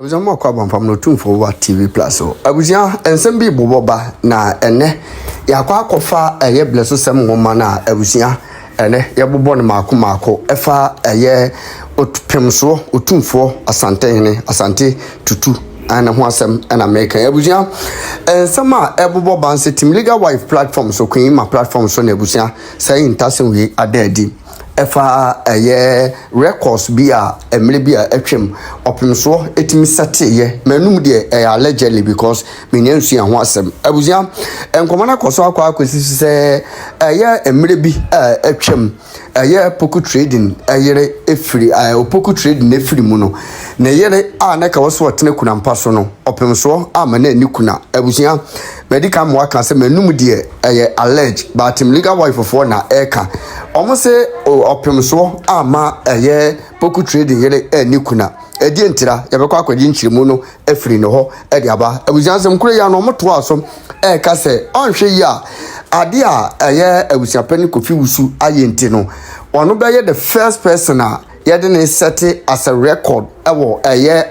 Abusua kwa bamfam no Otumfuo TV Plus so abusua ensem bi boboba na ene yakwa akofa eye bleso sem nwoma na abusua ene yebobo ne maako efa eye otupemso Otumfuo asante tutu ana ho asem na America abusua ensem a eboboba nsetim legal wife platform so queen ma platform so na abusua say intasem wi adadi efa records bi a emre bi a etwem opimso etimi sate ye manum de allegedly because menyansu ya ho asem abuzia enkomana koso akwesi se emre bi etwem poku trading yere efiri poku trading efiri mu no na yere a na ka woso otene kuna mpaso no opimso ama na ni kuna abuzia medical mo aka se manum de alleged but legal wife for na eka omo se opimso ama poku trading yere ni kuna edi entira yabekwa akwaji nchirimu no efiri no ho edi aba abuziansem kure ya no moto aso ka se onhwe ya ade a abusiapani Kofi Wusu ayenti no ono be the first person a yede ne set as a record ewo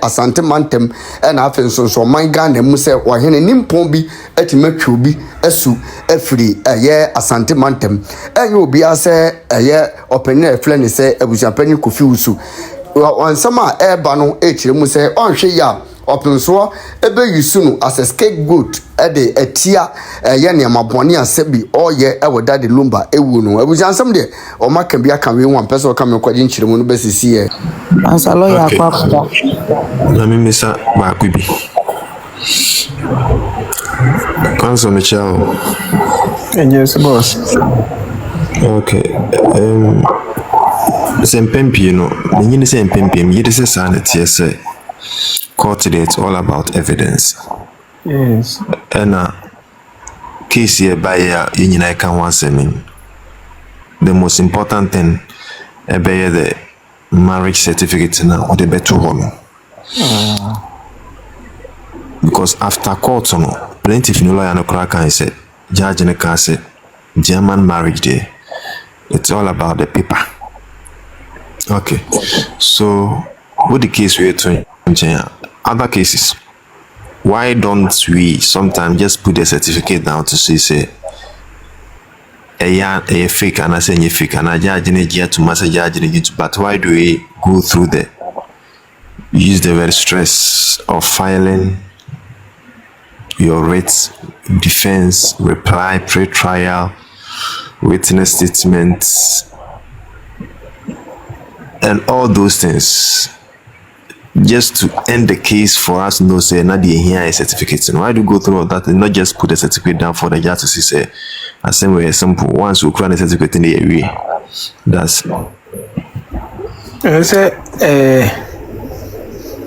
asante mantem na afenso man Ghana mu se ohene nimpon bi etimatwa bi asu efiri asante mantem enye obi ase openye efle se abusiapani Kofi Wusu wansama eba no echiremu se onhwe ya opinso ebe yusu no as a scapegoat de etia ne maboni asebi oye ewodade lumba ewu no abujansam de o maka bia kan we wan person ka me kwaje nchiremu no besisi ye ansalo ya kwakwa na mimi sa ba kubi kanso me chao yes boss okay sempempi no nyini sempempi mi yede se sanity say court today it's all about evidence. Yes. And case here by nyina can one semin. The most important thing be the marriage certificate now or the better one. Because after court no plaintiff no lawyer no crack and say judge no can say German marriage day. It's all about the paper. Okay. So what the case we're doing other cases, why don't we sometimes just put the certificate down to say a fake and I say you fake and I judge to master judge, but why do we go through use the very stress of filing your writ, defense, reply, pre-trial, witness statements, and all those things just to end the case for us no say not the here a certificate. And why do you go through all that and not just put the certificate down for the judge to see say as same way simple once we grant the certificate in the area. That's say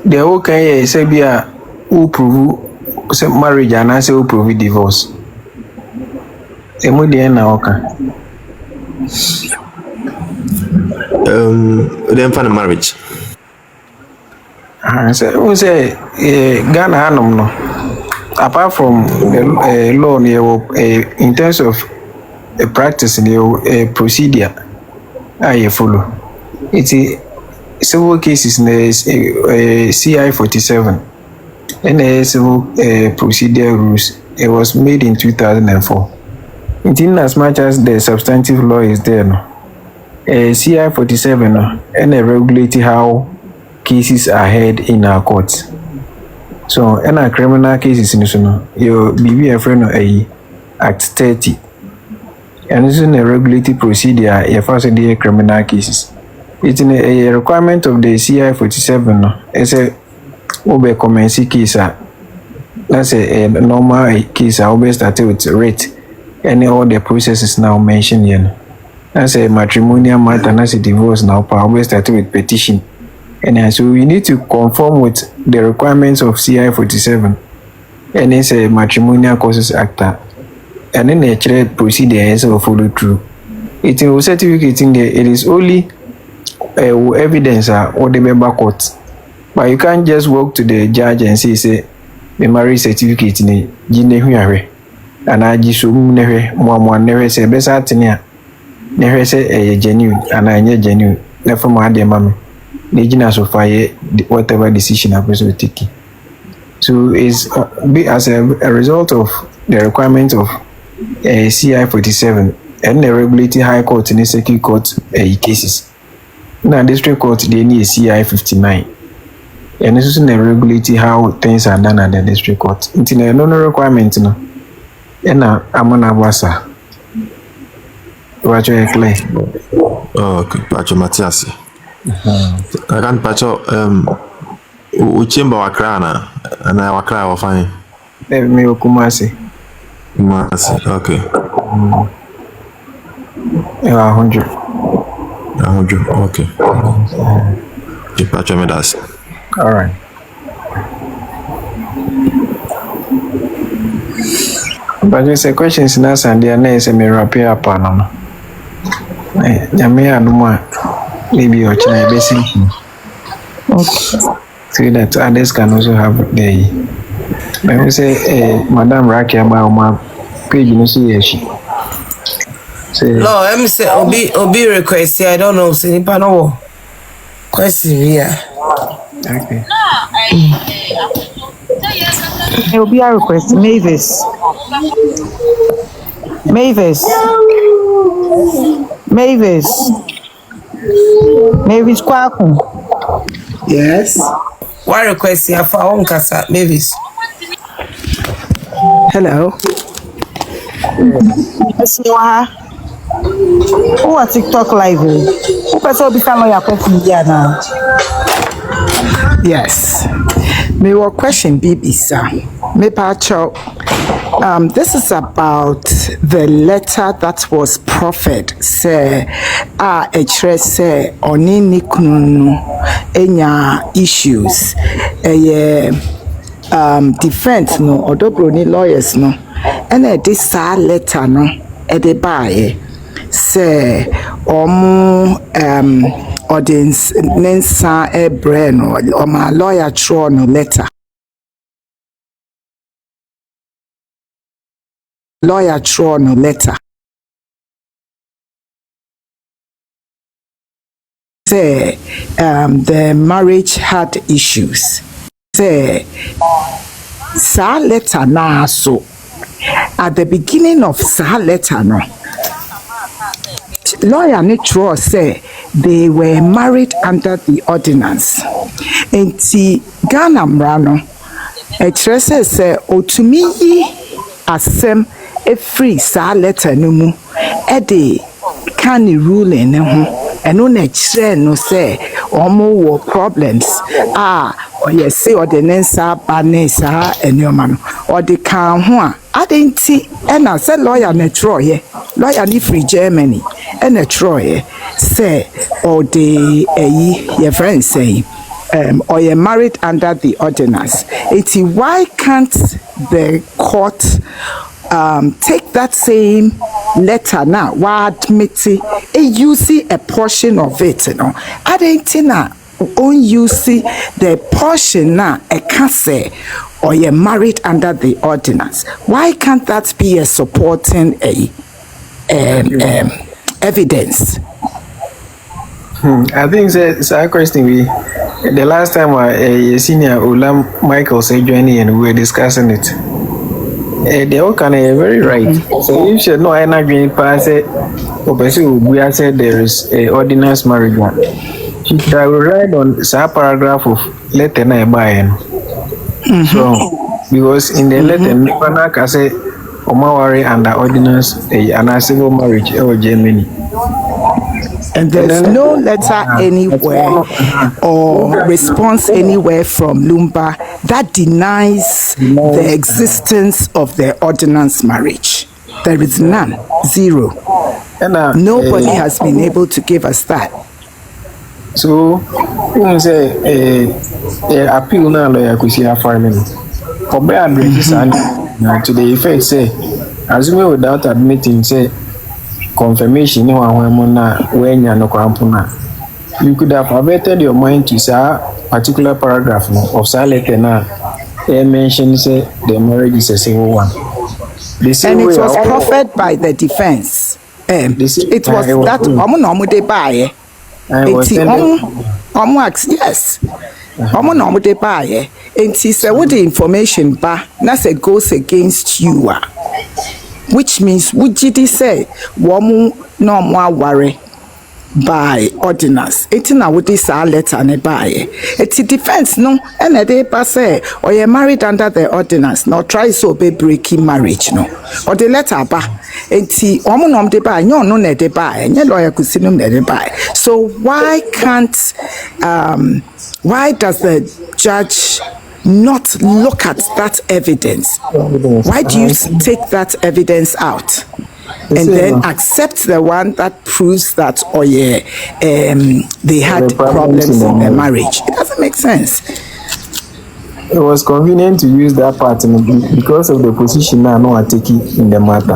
the whole can say be a who prove say marriage and I say who prove divorce. Emo dey na oka. Then find a marriage. Say Ghana hanum no apart from the law in terms of a practice a procedure I follow it's several cases in the CI 47 and the civil procedure rules. It was made in 2004. It in as much as the substantive law is there no CI 47 no and regulate how cases are heard in our courts. So, in our criminal cases, your BB friend Act 30. And this is a regulated procedure, your first day criminal cases. It's a requirement of the CI 47. It's a Obe Comency case. That's a normal case. I always started with rate. And all the processes now mentioned here. That's a matrimonial matter, that's a divorce now. I always started with petition. And so we need to conform with the requirements of CI 47 and it's a matrimonial causes act. And then the actual procedure is follow through. It is certificate in there, it is only evidence or the member court. But you can't just walk to the judge and say the marriage certificate in the and I just never never say best never say a genuine and I genuine never mind the mammy. Nigina so fire whatever decision a person will take. So it's as a result of the requirement of CI 47 and the regulating high court and the circuit court cases. Now district court they need CI 59. And this is regulating how things are done at the district court. It's no requirement no. And now I'm on Abusua. What you clear? Oh, okay. Pacho Matias. I can't Pacho Uchimba Wakrana and I Wakra fine. Let me Kumasi. Kumasi, okay. 100. 100, okay. Pacho Medas. All right. But there's a question in us and the name is a miracle upon. Yamia no more. Maybe your China basically. So that others can also have the. When we say, Madam Raki about my page, you see, she. No, let me say, Obi request. I don't know. Say, no question here. Okay. It will be a request. Mavis. Kwaku. Yes. What request here for own casa, Mavis? Hello. Yes, you are. Who are TikTok live? Who person be some your question here now? Yes. Me what question BB sir. Me pacho. This is about the letter that was proffered. Say, say, oni nikunu enya issues. Defense no, or broni lawyers no. And this letter no, de bae. Say, audience nensa brain or my lawyer throw no letter. Say the marriage had issues. Say sa letter na so at the beginning of sa letter no. Lawyer Nitro say they were married under the ordinance. Enti Ghana Mrano Etrese say Otumfuo asem a free sa letter no mu e can ruling ne ho eno na kire no say omo wo problems or yes say ordinance ba ne sa enioma no or the kan ho adenti e na say lawyer Nitro ye lawyer ni free Germany and a Troy say or the your friend say or you're married under the ordinance. It's why can't the court take that same letter now why admit using a portion of it, you know? I didn't know on you see the portion now a can say or you're married under the ordinance. Why can't that be a supporting evidence? I think it's a question. The last time a senior Ulam Michael said joining and we were discussing it. They all kind of very right. So you should know I'm not going to pass it. We have said there is a ordinance marriage one. I will write on some paragraph of letter na buy. So because in the letter, I say Omawari under ordinance and a civil marriage or Germany. And there's no letter anywhere or response anywhere from Lumba that denies the existence of the ordinance marriage. There is none, zero. Nobody has been able to give us that. So, you say appeal now lawyer Kusia farming. To the effect say, assuming without admitting say confirmation no one when you no kwampuna. You could have averted your mind to say particular paragraph of sa letter na mention say the marriage is a civil one. And it was proffered by the defense. It was that Yes. No de buy. And he said, what the information ba na say goes against you, which means would you say, woman no more worry by ordinance. It's na what this letter and buy. It's defense no, and they pass or you're married under the ordinance, no try so be breaking marriage no, or the letter ba. Enti omo de buy, no ne de buy, and your lawyer could see no ne de buy. So why does the judge not look at that evidence? Why do you take that evidence out and then accept the one that proves that they had problems in their marriage? It doesn't make sense. It was convenient to use that part because of the position now no are taking in the matter.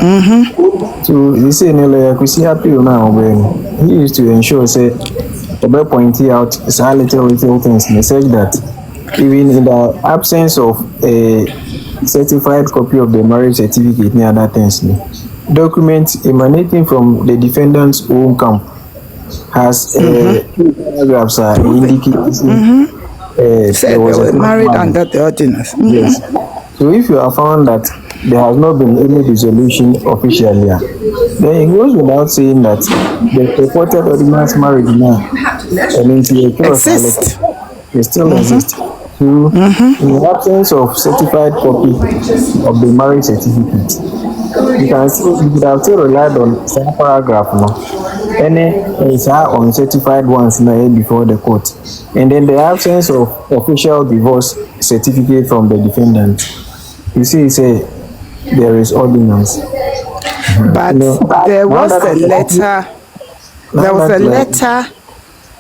So you say no, I could see happy now when he used to ensure say the pointing out some little things and said that even in the absence of a certified copy of the marriage certificate near that things, documents emanating from the defendant's own camp has paragraphs indicating they were married under the ordinance. Yes. So if you have found that there has not been any dissolution officially, then it goes without saying that the purported ordinance marriage now Exist. They still exist. So in the absence of certified copy of the marriage certificate, you could have still relied on some paragraph any uncertified ones before the court, and then the absence of official divorce certificate from the defendant. You see, say there is ordinance, but there was a letter. There was a letter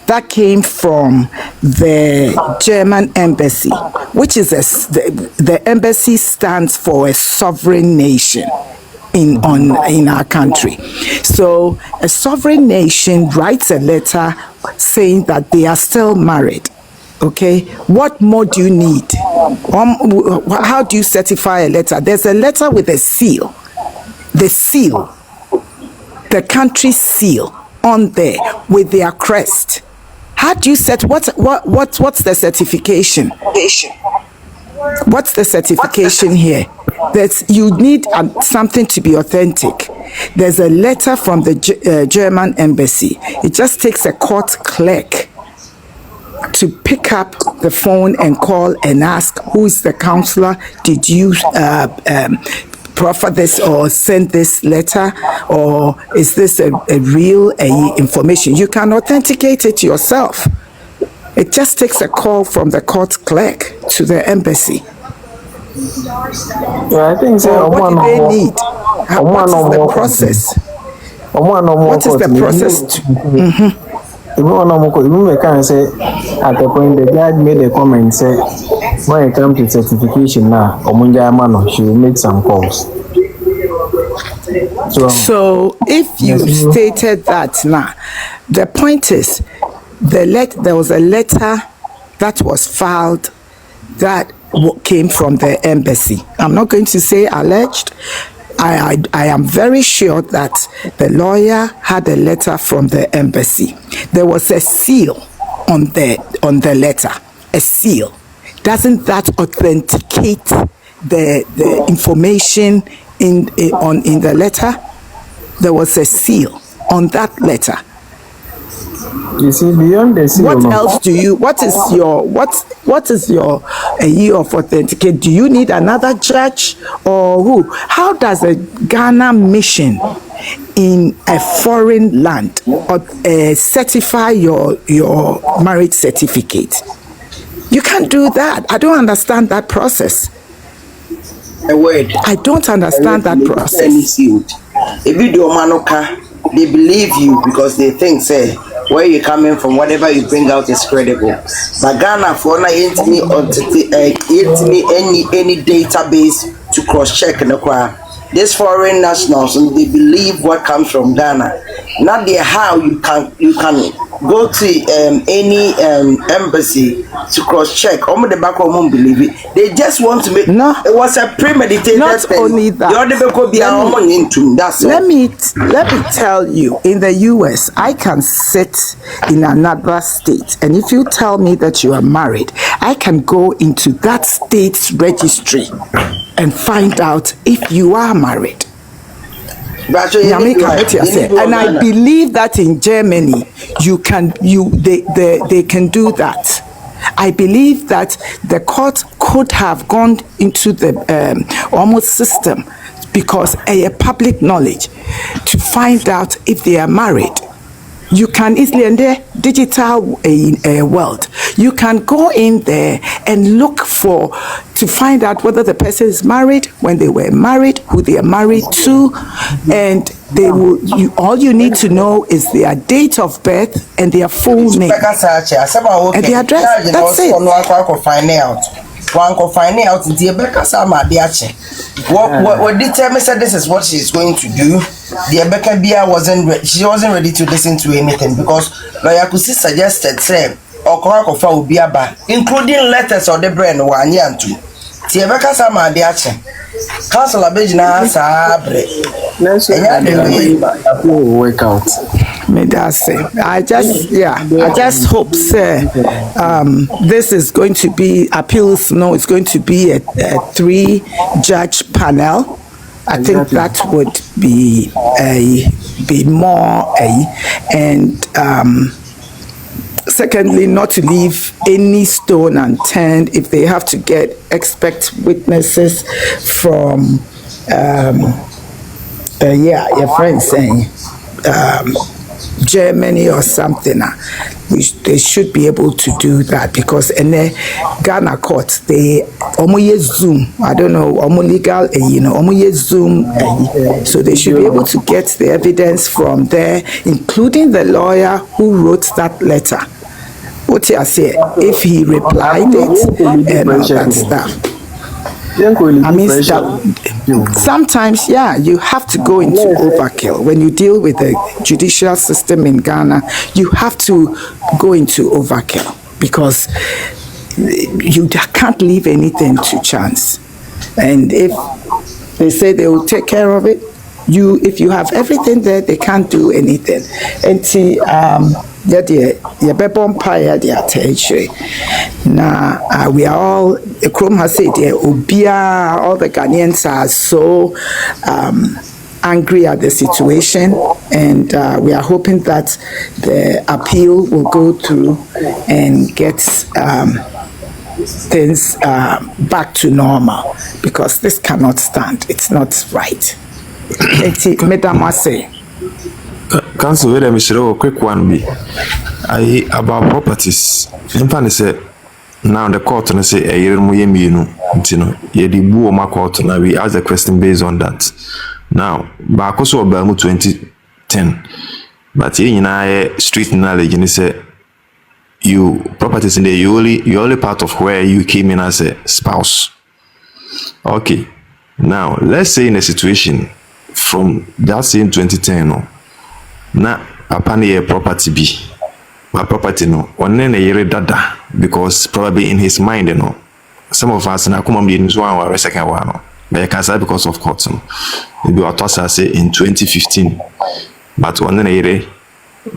that came from the German embassy, which is the embassy stands for a sovereign nation in our country. So a sovereign nation writes a letter saying that they are still married. Okay, what more do you need? How do you certify a letter? There's a letter with a seal, the country seal on there with their crest. How do you set what's the certification? What's the certification here? That you need something to be authentic. There's a letter from the German embassy. It just takes a court clerk to pick up the phone and call and ask, who is the counselor? Did you proffer this or send this letter, or is this a real information? You can authenticate it yourself. It just takes a call from the court clerk to the embassy. Yeah, I think so. What do they need? What is the process? What is the process? Even can say at the point the judge made a comment say when it comes to certification now, she will make some calls. So if you stated that now, the point is there was a letter that was filed that came from the embassy. I'm not going to say alleged. I am very sure that the lawyer had a letter from the embassy. There was a seal on the letter. A seal. Doesn't that authenticate the information in the letter? There was a seal on that letter. You see, beyond the seal, what else do you? What is your year of authenticate? Do you need another judge or who? How does a Ghana mission in a foreign land certify your marriage certificate? You can't do that. I don't understand that process. A word. I don't understand that process. If you do Manoka, they believe you because they think, say, where you're coming from, whatever you bring out is credible. But Ghana, for now, ain't me any database to cross check and acquire. these foreign nationals, and they believe what comes from Ghana. Not the how you can go to any embassy to cross check. Almost the back won't believe it. They just want to make it was a premeditated not thing. only that. That's all. Let me tell you, in the US, I can sit in another state, and if you tell me that you are married, I can go into that state's registry and find out if you are married. And I believe that in Germany they can do that. I believe that the court could have gone into the almost system, because a public knowledge to find out if they are married. You can easily, in the digital world, you can go in there and look to find out whether the person is married, when they were married, who they are married to, and they will. All you need to know is their date of birth and their full name and the address. That's it. One can find out the Rebecca Sama Diache. What determines that this is what she's going to do? The Rebecca Bia wasn't ready to listen to anything, because Lawyer Kusi suggested say Okorakofa will be about, including letters or the brain one year and two. The Rebecca Sama Diache. Council Abejina Sabre. Will work out. I just hope, sir, this is going to be appeals. No, it's going to be a 3-judge panel. I think that would be more and secondly, not to leave any stone unturned. If they have to get expert witnesses from your friend saying Germany or something, they should be able to do that, because in the Ghana courts they almost Zoom. I don't know, almost legal, almost Zoom. So they should be able to get the evidence from there, including the lawyer who wrote that letter. What you say? If he replied it and all that stuff. I mean, sometimes, you have to go into overkill. When you deal with the judicial system in Ghana, you have to go into overkill, because you can't leave anything to chance. And if they say they will take care of it, if you have everything there, they can't do anything. And now we are all, Chrome has said, Obia, all the Ghanaians are so angry at the situation, and we are hoping that the appeal will go through and get things back to normal, because this cannot stand. It's not right. Madam Massey. Council, wait a minute, quick one be. About properties. In fact, say now the court and say a year more ye di bu ma court na we ask the question based on that. Now, Akosua Belmu 2010. But here in street knowledge and say you properties in the you only part of where you came in as a spouse. Okay. Now, let's say in a situation from that same 2010 no. Na upon a property be my property no one a year dada, because probably in his mind some of us na come in one or second one no, but you can say because of court no maybe what was I say in 2015, but one a year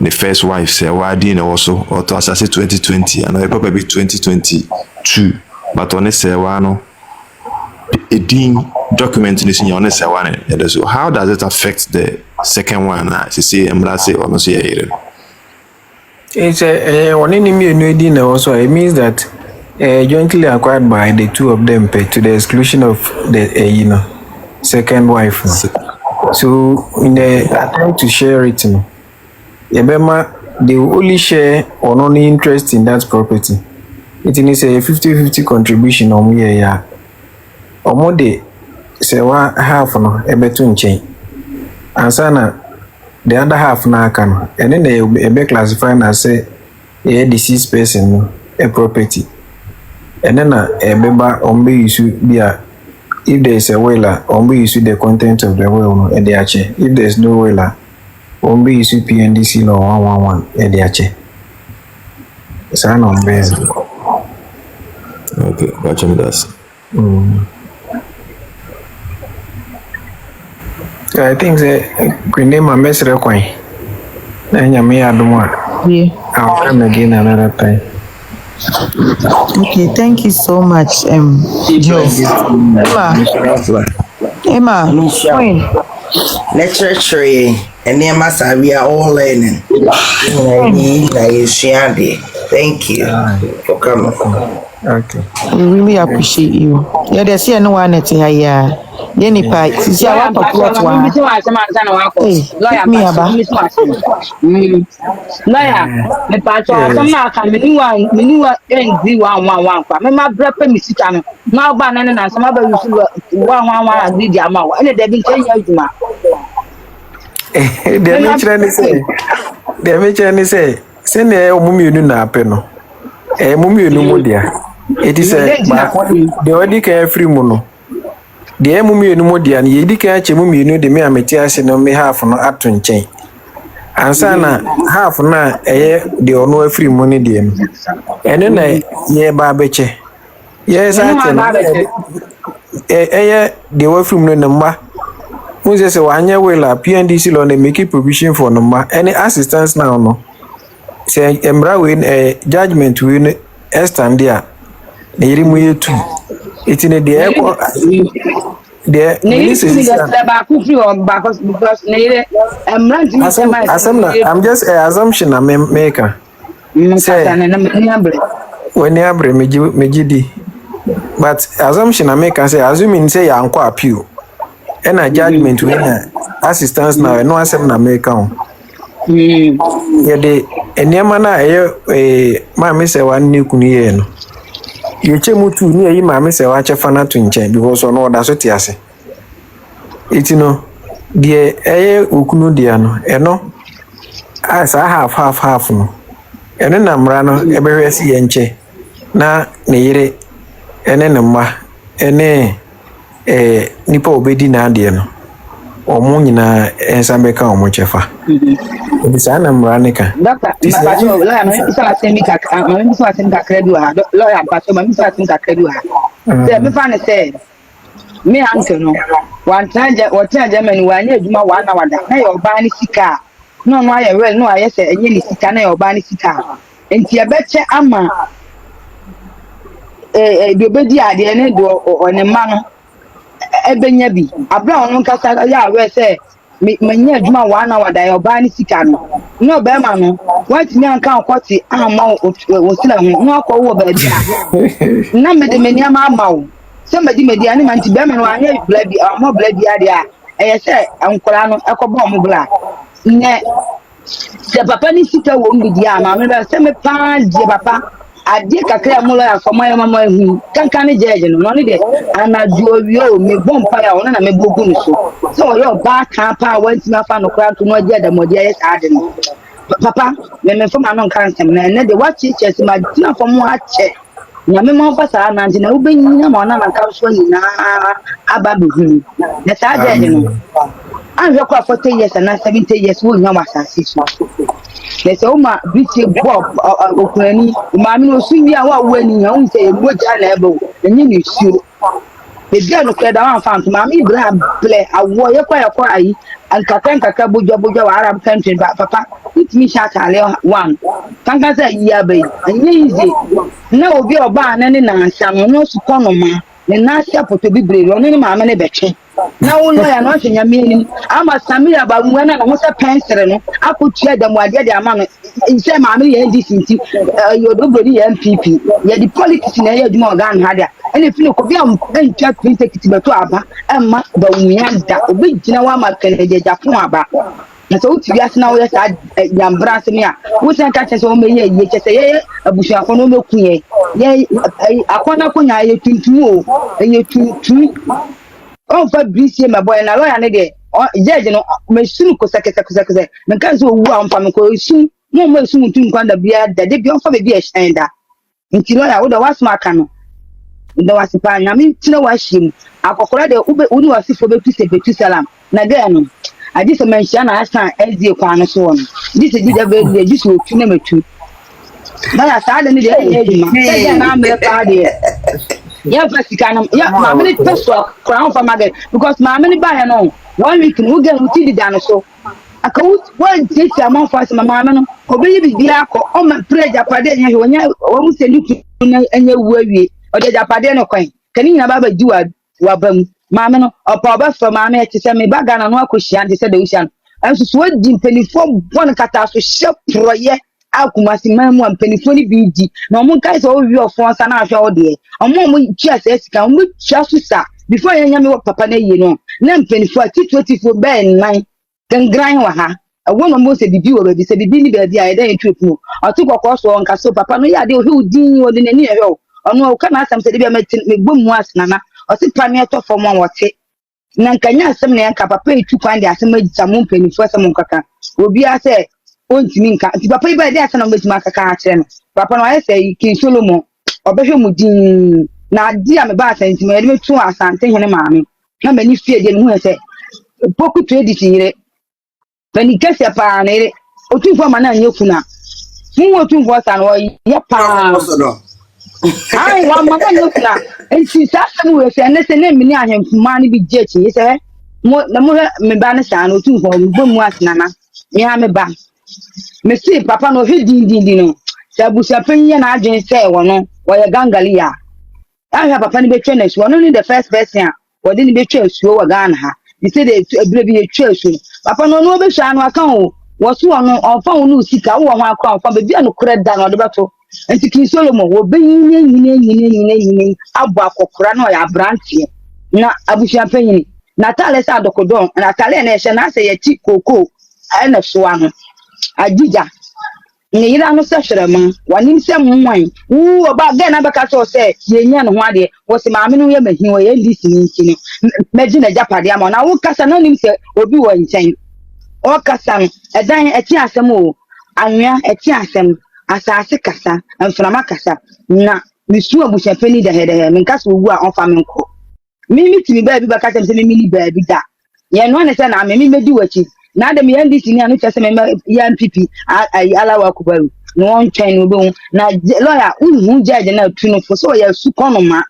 the first wife Serwaa didn't also, or to say 2020 and probably 2022, but on a Serwaa no a dean document in this one. So how does it affect the second one? She say embrace or not say it's a one enemy also. It means that jointly acquired by the two of them, to the exclusion of the second wife. So in the attempt to share it, they will only share or only interest in that property. It is a 50-50 contribution on year. Omode Serwaa half no ebetu nchen. Ansana the other half na aka no, and then they be classified as say a deceased person no a property. And then ebeba ombe use bia If there's a will, only use the content of the will, and the ache. If there's no will, only use PNDC law 111, and the ache. It's an on base. Okay, watch me this. I think the Queen name a mess require. Then you may add more. Yeah. I'll come again another time. Okay, thank you so much, Joe. Emma, Queen. Literature and near Massa, we are all learning. Thank you for coming. Okay. We really appreciate you. Yeah, there's here no one at here. Yenny Pie, see, I want to plot one. Hey, pick me about. Lawyer, the patch of some now can be one, one. My brother, Miss Channel. Now, banana and some other one, did the amount. And they've been changing you. The mention say, send a mummy na peno. A mummy no more dear. It is a the only care free mono. The mummy no more dear, and ye decay mummy no the mere metias no me half no up to chain. And sana half na the ono free money dear. And then I ye barbeche. Yes, I can. The way from the number. Who says one year will PNDC loan and make provision for number any assistance now no. Say Embra win a judgment win stand there. Nirimu too. It's in the airport. The I'm just an assumption I maker. Say when you have Mejidi. But assumption I make say assuming say I'm quite appeal. And a judgment with assistance now, and no assembly na make on. Yeah, the Yamana, my miss a one new Kunian. You chemu to near you, my miss a watch a fana to change because on all that's what you say. It's no, dear Ukunu Diano, and no, as I have half no. And then I'm rano, every see and che. Na, near and then a ma, and nipa obedi na ade no omo nyina ensambeka omo chefa ebisa na mranika doctor pato lawyer me so asemi kakra du ha lawyer pato me so asemi kakra du ha say me fa ne say me anke no wan tanja mani wan adwuma wan na wada na yo ba ni sika no aye well no aye say enye ni sika na yo ba ni sika enti e beche ama de obedi ade ne do one ma no ebenya bi abra onu kasa ya we say manya adwuma wana wada ya oba ni sika no be ma no what me anka akwoti ama wo sila ho no akwo ba bia na me de mani ama wo se medi ani man ti be me no anya blabi ama blabi ade a eye say ankora no ekobo mo bla ne se papa ni sika wo ngidi ama me be se me pa je papa ade kakra mo la for my mama hu kankan ne jeje no ne de anadu owie me bompa ya ona na me bogu ni so yo ba kan pa wanti ma fa no kra to no je da modi ya ade no papa me fo ma no kan sem na ne de wachi chesi ma tina fo mo ache na me mo fa sa na ntina ubenyi ma ona na kan so ni na aba do hu ne sa jeje no an yo kwa 40 years and 70 years wo nya wasase so let's oma biti bob okunani maami no sunbi a wa wani ya unse emoja na ebe enye ni suo be bia no kweda wan fa nto maami bra ble awo ye kwa ayi ankaka bojo wa arab country ba papa it me sha chale one kanka say ya be enye ize na obi oba na ne na ansa no su kono ma ne na sia poto bibre no ne maami ne betwe na uno ya no hwenya meni ama samira ba muana na mo se pensere no akotua da mu ade de ama no nse maami ye NDC yodobodi ye MPP ye di politics na ye adwuma organ ha dia ene fili ko bia ntwa pintekiti beto aba emma ba umuya da obi gina wa makane je japon aba na so uti bia na wo ye sa yambra se me a wo se ka chese o me ye chese ye abusua ko no mekunye ye akona konya ye tuntum o ye tuntum on fa brisie my boy na lawyer ne de judge no me sunu ko sekese me kan so wu am fa me ko sun mo sunu tun kwanda bia da de bi on fa be bia shenda nti lawyer wo da wasma ka no The was a pan, I mean, to wash him. Akokora de uni wasi for betu salam. Na gano. I just mention I stand as you can so on. This is the very just will to name two. But I started in the age. Say, I'm the party. Yeah, Vaticanum. Yeah, my many peso crown for my day because my many buy no 1 week no get uti the dinosaur. I could one take a month for my mamma. Obey the diaco on my prayer Japadia when you almost send you to any way or the Japadiano coin. Can you never do a wabam? Mamma or power for mamma to send me back and no cushion, they said the ocean. And so what did penny for one catastrophe shop for ye. Kumasi mamu ampenifoni bidi na omo kai so wi ofon sa na ahwa ode omo chia sika omo chia susa before yanya me papa na yie no na mpenifo ati ben nan gangran wa ha won omo se bibi wo be se bibi ni be dia e den trip no ati kokko so onka so papa no ya de o hu din o de nani ehwe ono o kana asam se de be me gbomu asna na ati pane to fo mo wote na nkanya asem na yanka papa etu kwan de asem agita mo mpenifo asem nkaka obi ase ontimi nka ti papa iba dey asana mbeti makaka akere no papa no ayese kin Solomon obehwe mudin na di am ba asanti me de metu asante hene maame na mani fie de no hu ese poku trade tire pani kase pa na ire Otumfuo ma na anyeku na mu Otumfuo san wo ye pa ai wa ma na anyeku na enti sasa mu efe na se na mini ahemfuma ne bi jechi ise mo na mo me ba ne san Otumfuo mo mu asana na me ha me ba Messi papa no he din no se abusia penye na adwen se wono wo ye gangalia ahia papa ni betwe na suo no ni the first person a wo de ni betwe suo wo Ghana ha ni say de ebire bi etwe suo papa no no be hwa no aka o wo so no onfa wo no sika wo ho akwa onfa be bia no kure da no de beto enti kin Solomon wo be nyine abo akokora no ya brantie na abusia penye na tale sa dokodon na tale na ehye na se ye ti koko na so ano ajija ni ira no se hwerema wanim se mwan wu oba ga na beka so se yenya no ho ade wo se maame no ye mahin wo ye ndisi ni nti no meji na japade ama na wo kasa no nim se obi wo nchen o kasa no edan eti asem o anwea eti asem asase kasa mframa kasa na misu abusia pani da hede me kasa ogu a onfa me nko mi timi ba bi beka se me mini ba bi da ye no ne se na me medi wachi na dem ya ndisi ni anu chese me ya MPP alawa kubaru no on twen no be na lawyer unhu judge na tunu fo so ya su konoma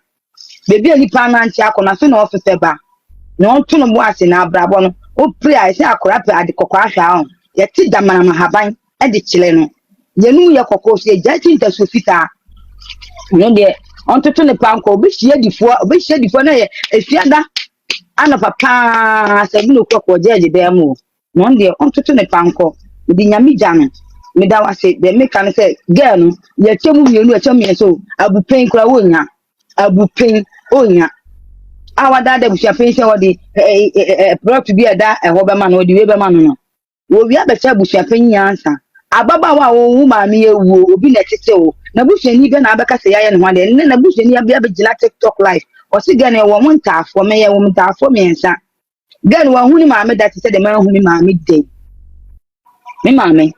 bebi ani pa na nti akona so na office ba no on tunu bo ase na abrabo no o pray ase akora pe ade kokwa ahwa on ye ti damana mahaban e de chile no ye nu ye kokko so ye judge nta so fita no de on tutu ne panko obi hie difo na ye efiada ana papa sabi no kokko judge be mu no de on tutu ne panko di nyami jano me da wase de me kan say girl no ye temu mienu e so abupen kura wonya abupen onya awada da busia pen say wodi product bi eda e ho be ma no wodi we be ma no wo wi abecha busia pen nyansa ababa wa wo ma me ewu obi na tete wo na busia ni be na abeka say ya no de na busia ni abia be gila TikTok live o si ga na wo montafo me ye wo montafo me nsa girl wa hu ni ma me da tete de ma hu ni ma me dey me mame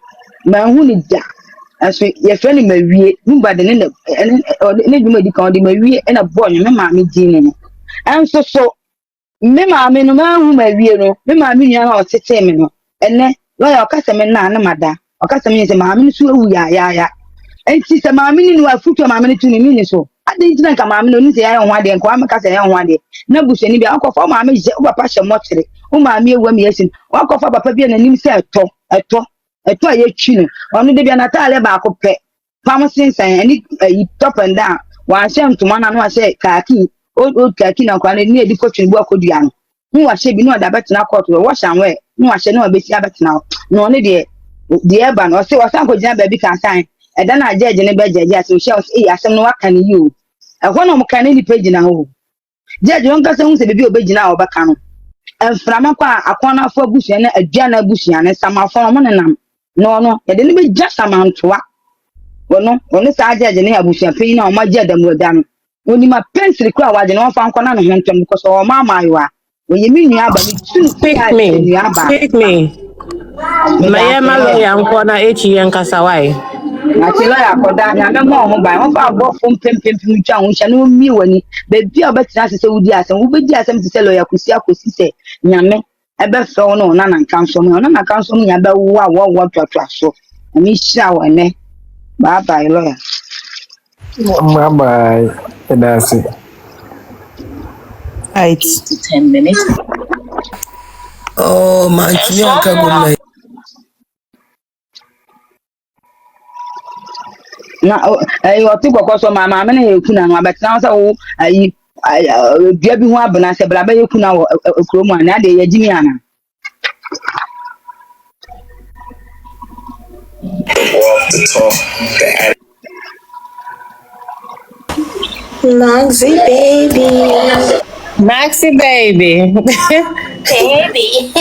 ma hu ni da aso ye fre ni mawie numba de ne dwuma di kan de mawie e na boy me mame din ne enso so me mame no ma hu mawie no me mame nua na o tete me no ene lo ya okasa me na mada okasa me se mame so awu ya enti se mame ni no afutu mame ni tu ni mi ni so ade ntina nka mame no ni se ya ho ade nka wa me kasa ya ho ade na buso ni bia akofo mame je o papa hye motere o mame ewu am yesin akofo papa bia na nim se eto aye twi no onu de bia na tale ba akopɛ pam sensan ani top and down wa hyɛ ntoma na no hyɛ kaki o kaki na kwa ni edi kotwe bu akodua no mu wa hyɛ bi no da betena court wo hyɛ anwe mu wa hyɛ no abesi abetena no ne de eba no se wasan ko gina ba bi kan san eda na judge ne be judge aso hyɛ asɛm no waka ne yi o ɛhɔ no mo kan ni page na ho judge on ka se hu se bi obegina a obaka no enframa kwa akwana afọ abusua na adua na abusua ne samafo mo nenam no ye de ne be ja samantoa wono sa judge ne abusua pe na o ma ja damu da no oni ma pencil kura waje na fa nkona no hontem because o ma amayoa o ye mi nua ba mi tun Speak me. Mayema lawyer nkona echi yen kasa why. na ti lawyer koda na me mo ho ban won fa bo fom pempem twa ho hia no mi wani be bia obetina se wudi asem wo bedi asem ti se lawyer akosi se nyame ebe fe wo no na kanso mo na kanso mo nya be wo a wo twatwa so na mi hia wo ne bye bye lawyer Bye bye. That's it. 8 to 10 minutes. Oh, man, you are good. na o ti gboko so mama me na ekuna no abetina so wo ayi bia bi ho abena se bra ba ekuna wo kromu ana de ye gimi ana Off the top. Maxi baby. Maxi baby. Baby.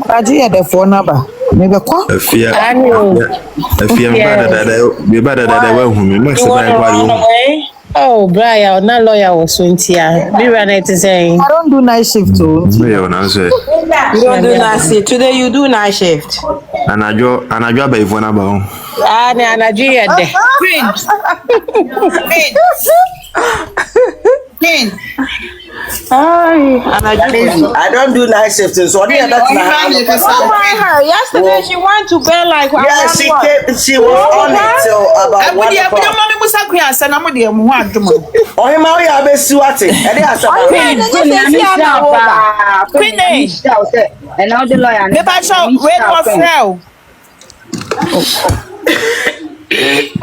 Aji ya the phone number. Maybe kwa. Afia. I knew. Afia me bada da wa hu me max You ba want to kwa run yo. away? Oh, Brian, not lawyer was 20. Be running to say. I don't do night shift too. Me yo na say. You don't do night shift. Today you do night shift. Anajo ba ivona ba ho. Ah, na Nigeria de. Queen. I don't do night shift, so I didn't Oh my her. Yesterday she went to bed like yeah, she was on it till about 1 o'clock. Oh, him out here, be suati. And they are some. Queen and now the lawyer me ba show wait for frail.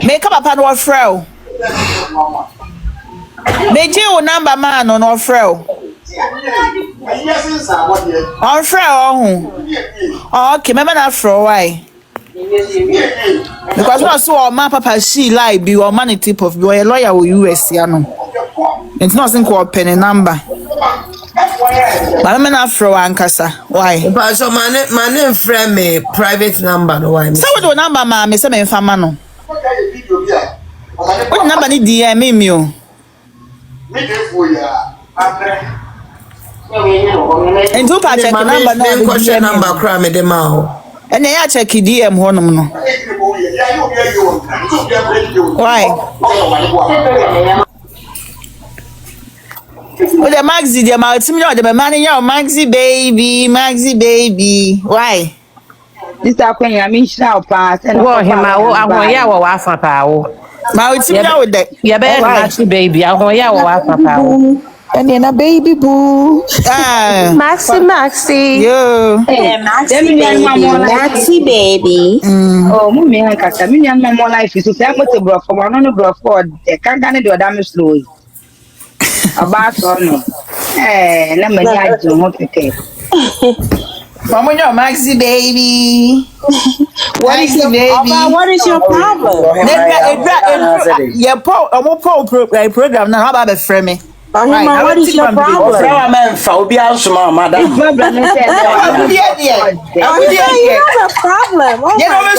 Make up papa no frail. Me je number man no frail. On frail oh okay me na frail why? Because when I saw my papa she lie be or money tip of be a lawyer with US ya no. It's not sin ko pen number. But I'm not frail ankasa. Why? But so my name friend me private number no why? So what number ma me say me fama no. What number ni DM me o. And two pa check number no me question number cry me dem out. And ya check DM honom no. Why? Oh, the Maxi, the Maxi, the man in your Maxi baby. Why? this akwen ya mi shira pass and Go him I ya wa afa pa wo. Ma uti me with that. Ya be Maxi baby. I want ya wa afa pa wo. And then a baby boo. Ah. Maxi. Yo. Maxi baby. oh mu me han kasa mi nyan mo life so say mo te bro for no no bro for de kan kan de oda me slow about no na me ni ajo mo keke Mama, your Maxi baby. What is your problem? Yeah, program now. How about the frame? What is your problem? Man, for be out, madam. problem is You have a problem. Oh my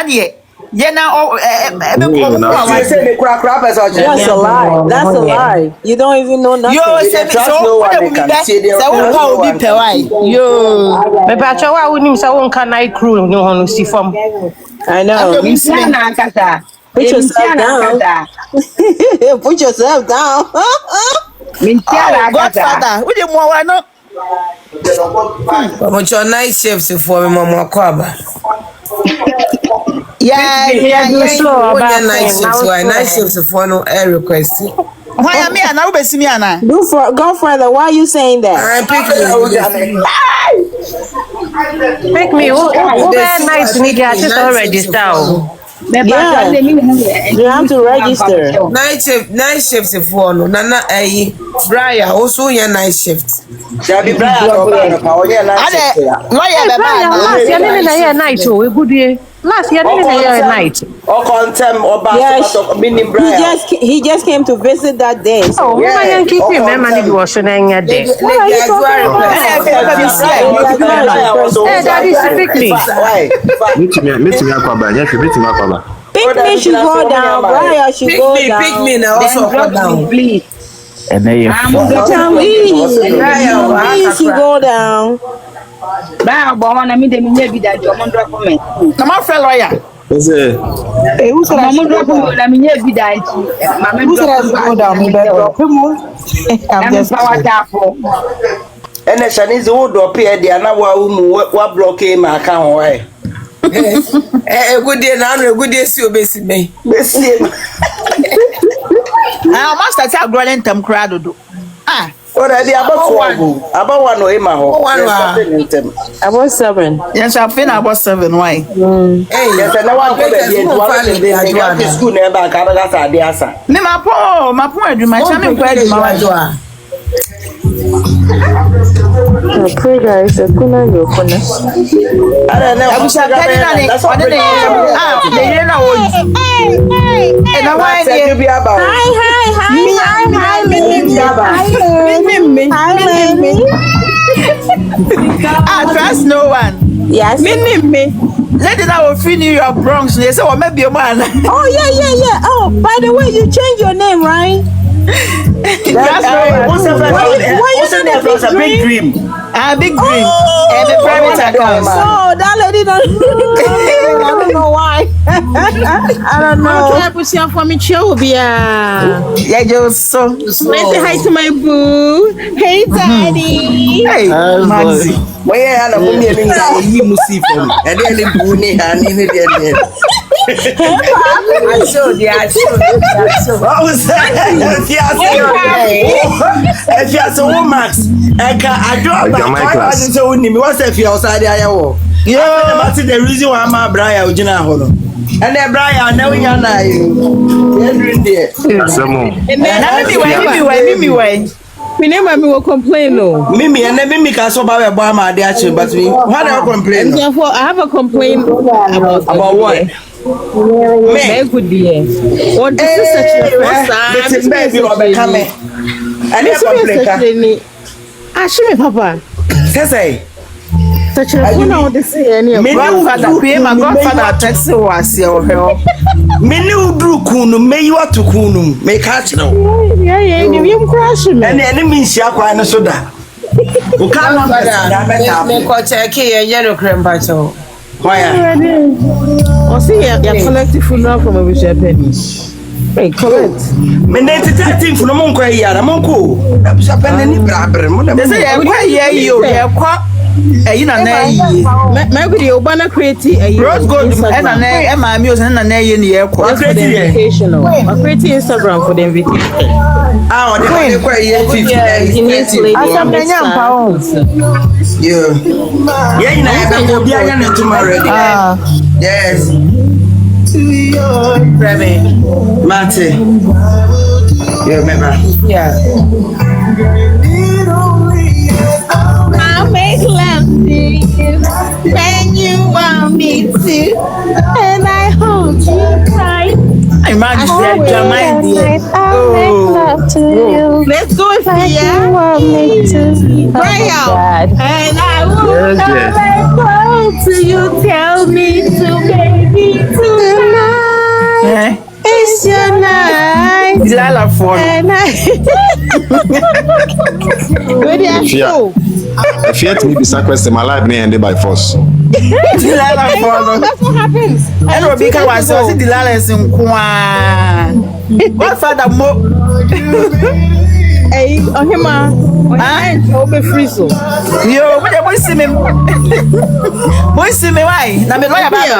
God. Yeah, now That's a lie. That's a lie. You don't even know nothing. Me pa cho wa unim sa won kan I crew no hono si fam. I know. Put yourself down. Put yourself down. Godfather, we didn't want no. But your night shifts for me, Mama Kwaba. Yeah, so about night shifts for no air request. Why am I now? Be me ana. Go further. Why are you saying that? Pick me. Who nice to meet you? I just register. Yeah, you have to register. Night shifts for no. Nana Brian also your night shifts. Shall be Brian. Last year, night. Oh, good day. Last year, night. Or contem or He just came to visit that day. Oh, I keep him. My money was on a day. Daddy, speak me. Meet me akwaba. Yeah, meet me akwaba. Pick me should go down. Brian should go down. Pick me now. Also go down, please. And then you Tell me. Please, you go down. Brian, but one, I mean, they may be that your mom drop me. Come on, fellow lawyer. What's it? Who said I Mama should go drop me, down? I mean, be that. Who said I should go down? Me better. I'm just power tapo. And the Chinese would appear there now. What blockade my account? Why? A good day now, a good day, see you, basically. I must start growing them crowd. Ah. Already about one or About 7. Yes, I've been about 7. Why? Hey, yes, and I want to be school never Canada. Me, my point, my channel, my Pray, guys. I couldn't go for this. I don't know. Abusua that's what they I trust no one. Yes. Me. Let it out free New York Bronx. They say, or maybe a man. Oh, yeah. Oh, by the way, you changed your name, right? That's right. What's a big dream? A big dream. And a private account. So that lady don't. I don't know why. I don't know. Okay, Abusua for me, Chobia. Yeah, just so. Say hi to my boo. Hey, Daddy. Hey, Maxi. Where are you? Music from and then Boone and in the I showed you. What was that? If you are so Max, I dropped my class. So what's if you outside the IO? Yeah, that's the reason why I'm a Brian Ojina Holo. And then Brian, now we are now. Me name me will complain no. Mimi and then Mimi can so about Obama actually, but we what are complain? Therefore, I have a complaint about what? Me could be. What this is such a this is baby or becoming. And this complain. Ashimi Papa. Say. Such a good now to see any of my godfather text was your help. Many do kunu, may you to kunu, make catch no. Yeah, you crash me. And the enemy shakwa and soda. Who can't make a check here, yellow cream battle. Why? Oh, see, you're collecting food now from a penny. Hey, collect. Mende detective from Monco here, a Monco. That's a penny brabber. They say, you are you know, maybe the Obana creating Rose Gold and a name, and my music and a name in the airport. For the invitation. I created Instagram for the invitation. Oh, the quite yeah, you know, I'm tomorrow. Yes. To your Mate. You remember? Yeah. I'll make love to you when you want me to, and I hold you tight. I imagine I'll make love to you. Let's go if you want me to. Pray out. And I will come to you. Tell me to, baby, tonight. It's your night. Lala for if you had to be sacrificed, my life may end by force. That's what happens. And Rebecca was also the Lala in what father mo? Hey, on him, I'll be free so. Yo, what see me? Boy, see me, why? Now,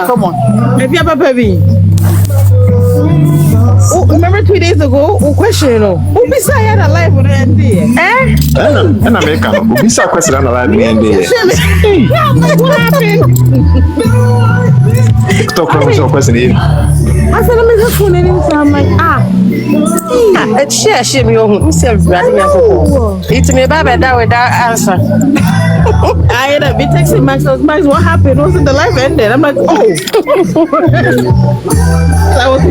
come on. Maybe I'm a baby. Oh, remember 2 days ago? Oh, question, you know. Who beside a life with the ND? And I make a visa question on the line. What happened? Talk about your question. I said, I'm going to phone in. So I'm like, It's shame you who said, it's me, Baba, that without answer. I had a bit texting Max. What happened? Wasn't the life ended? I'm like, oh.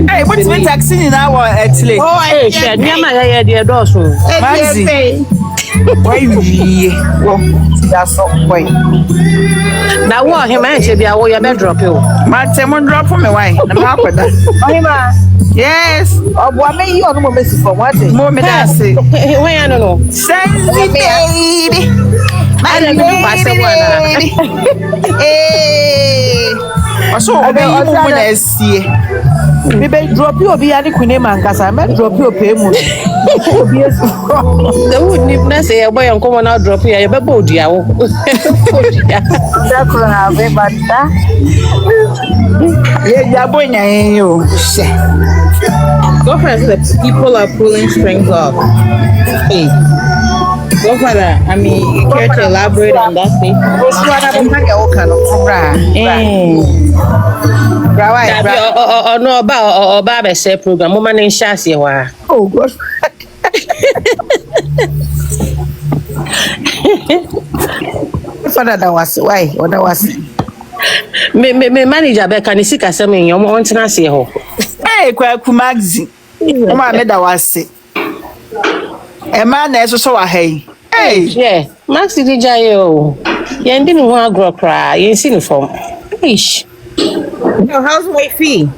Hey, what's been taxing in our actually? Oh, I said, Yama, dear Dawson. Maxi. Why you? That's not why. Now what him and she be a way bed drop you. Martin, drop for me. Why? I'm not with that. Ohima, Yes. Obo me you no mo besi for what day? More me that say. When I don't know. Sensi baby. I My don't know pass baby. Hey. Also, Ade obey you oja when I see. me be drop you obi ani kune man kasa, me drop you pe mu no. Obi esi. The wood nip na say a boy and come on out drop here. You be body ya. Oda kro na be bata. Yeah, yeah, boy, you. Girlfriend said people are pulling strings off. Hey, girlfriend, I mean, you care to elaborate on that statement? Osu ana be ka o kan no. Bra. Bra why? That be Bra. or no about a say program. Woman in Shasi, Oh God. Father that was why? Or that was me manager be can see kasem in your mountain see ho. Hey, Kumasi. Come on, that was it. A man is so a hey. Hey, Yeah, Maxi DJ yo. You didn't want to grow cry. You see the form. Ish. your housewifey.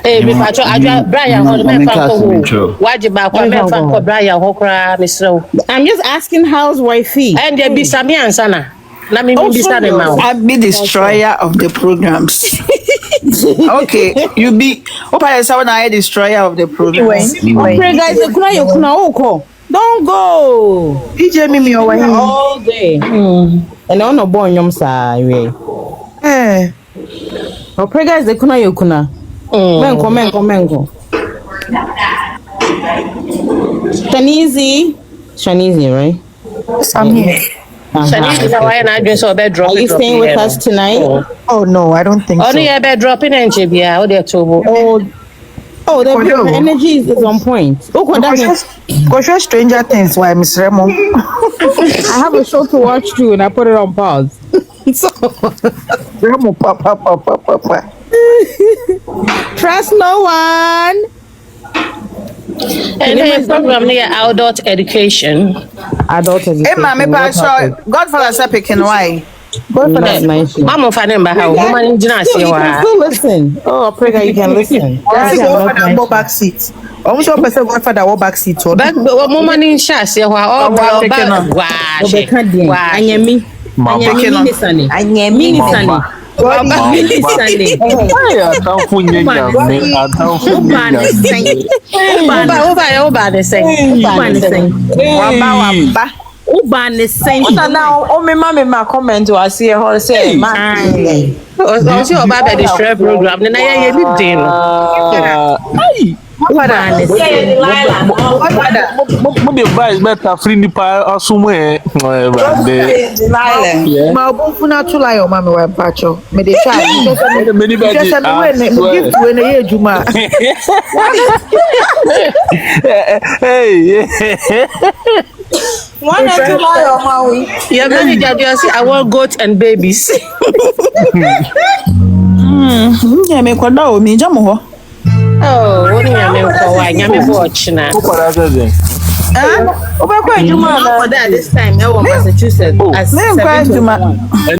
Hey, me patcho adwa Brian ho me fanko ho. Waje ba kwa me fanko Brian ho kra me srew. I'm just asking how's wifey. And there be some answer na. Na me Oh, be so the mouth. I be destroyer of the programs. Okay, you be. Oh, I saw when I destroyer of the programs. Pray guys, you kuna oko. Don't go. DJ Mimi o why? All day. And on no born yum sa we. Eh. Pray guys, kuna you kuna. Menko. Shanizi, right? I'm here. Shani is why na adwen so be drop. Are you staying with us tonight? Oh no, I don't think so. Only you be dropping and chebia o de tobo. The energy is on point. Go show Stranger Things why Miss Remo. I have a show to watch too, and I put it on pause. So Remo papa. trust no one. And the program near adult education. Adult Hey, education. mommy, sure. Godfather said picking why. Mama fa dem ba ha. Woman in jina So se you can wa. still listen. Oh, I pray that you can listen. Godfather go back seat. Almost your person Godfather go back seat. Back woman in sha se wa. Oh, ba wa. Anyemi. Anyemi ni sani. Anyemi ni sani. Mini sani. Uba ne sen. Now, oh, me mama comment was see her say, man. Oh, she oba be the share program. Na ye ni din. Mo de vice better free nipa asumo e. Ma obufuna tula yo mama wa pacho. Me dey try. Just me gift we na ye juma. Hey. One or two mile Maui. Your manager just say I want goats and babies. Yeah, me kwada o mi jamo ho. Oh, what do you mean for why? You mean watch na. Obekwa juma na. For that this time, I want Massachusetts as 7 to 1.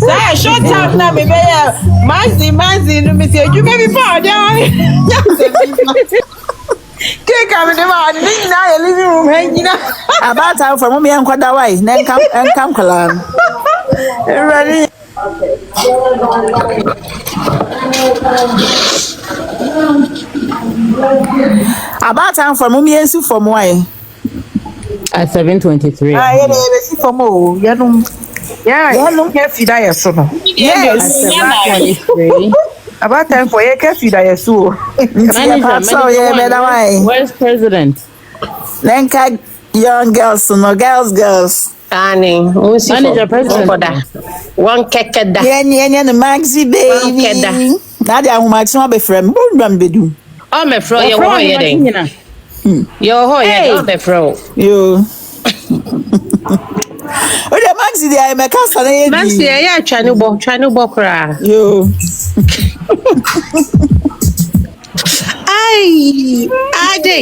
Say short time na me be manzi no me say you baby pa dey. Cake am dey ma ni na your living room hanging. About time for mommy and kwada why. Then come kola. Ready. About time for mommy and su for why. At 7:23. Yeah, see for mo. Yeah, careful that you so. At Yes. 7:23. About time for you careful that you so. Where's president? Lenka young girls, no girls. Ani, Manager president. One kekeda. Yeah, the maxi baby. Keda. Nadia who might not be friend. Bum bedu. Oh, me fro, you ho yeding. Yo ho yeding, me fro. Yo. Oh, the maxi there, my cast and Maxi, yeah, chanubo kra. Yo. Ay, ade.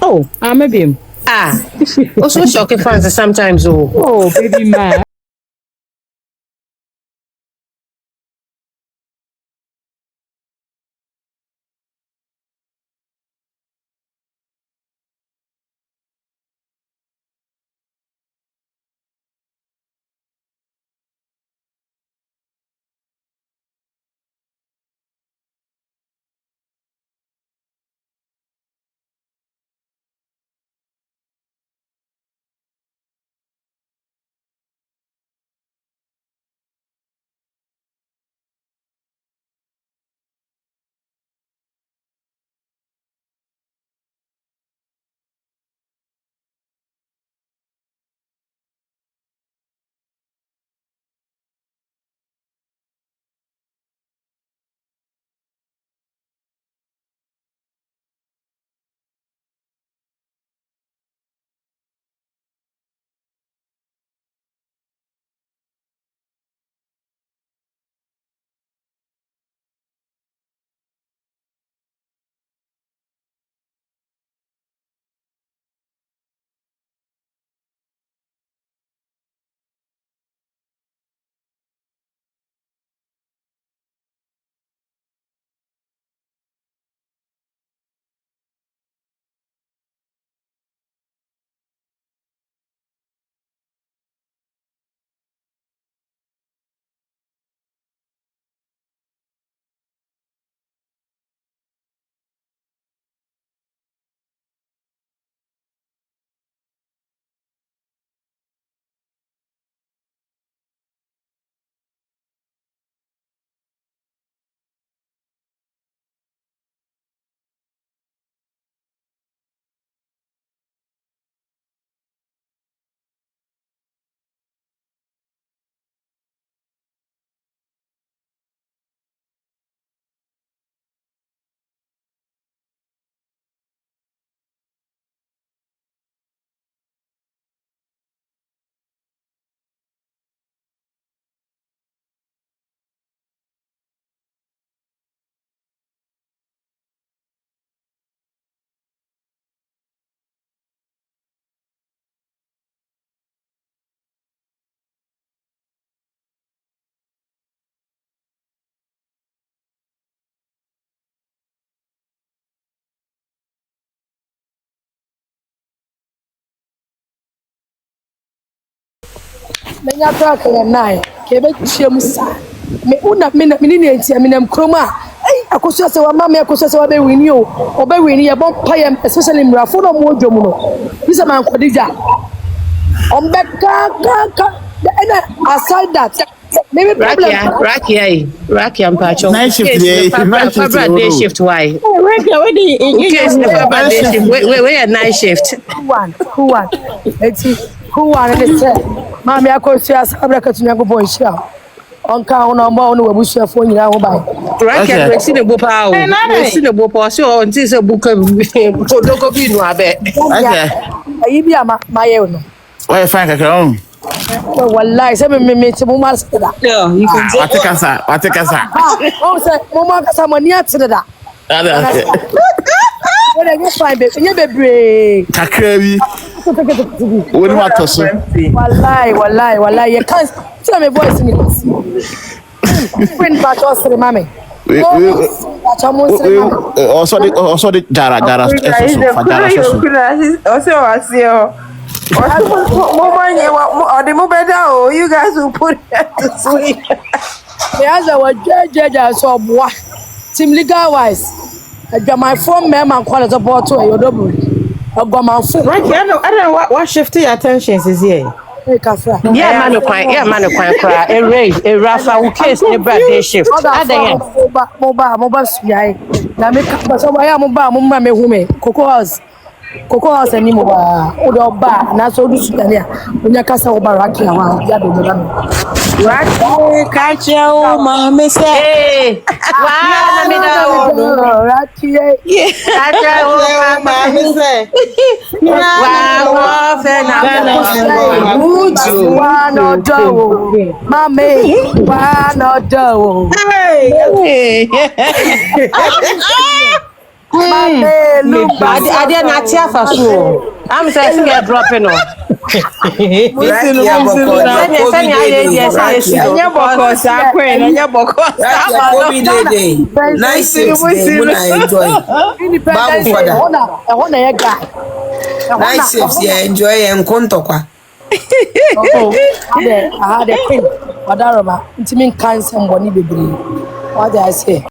Oh, maybe him. Also shocking fans sometimes. Oh, baby man. Menya track ya nai ke be chiam sa me una me ni entia me nam kroma ai Akosua se wa mama Akosua se wa be wini o be wini ya bon payam especially mrafo no mo dwom no bisa man kodija on be ka aside that maybe problem Rakia mpacho night shift day shift why Rakia we dey day shift we a night shift who one who wanted to say, Mammy, Akosua, Sabrakatu, Yago Boy, shall on count on more no Abusua for you now by. Rakia, we've seen a bopa, we've seen a bopa, so on this a book of Dogobino, I bet. I be my own. Where Frank at home? Well, lies, I mean, to Mumas. Yeah, you can I take us out. Oh, say, Mumma, someone near to that. What I get fine, baby, you be brave. Kakrebi. When what to so? Wallahi. You can't tell me voice in it. Friend back us the mommy. Also the Jara you guys will put it to sleep. The other was judge so what? Team legal wise. I got my phone man quality support to a double. I got my phone. Right, I don't know what shifting your attentions is here. Yeah, man, cry. A raise, a rafa who case the birthday shift. Mobile, yeah. Now make up so I am mobile, me hume. Cocoa house and Nimoba, Odo Bar, and that's all this. When you cast over Raki, Raki, catch you, mamma say. Wow, Raki, I did not tear for so. I'm saying you're dropping off. Enjoy and Kontokwa. I had a queen, Wadaroma, intimate cancer and Bonnie Baby. What did I say?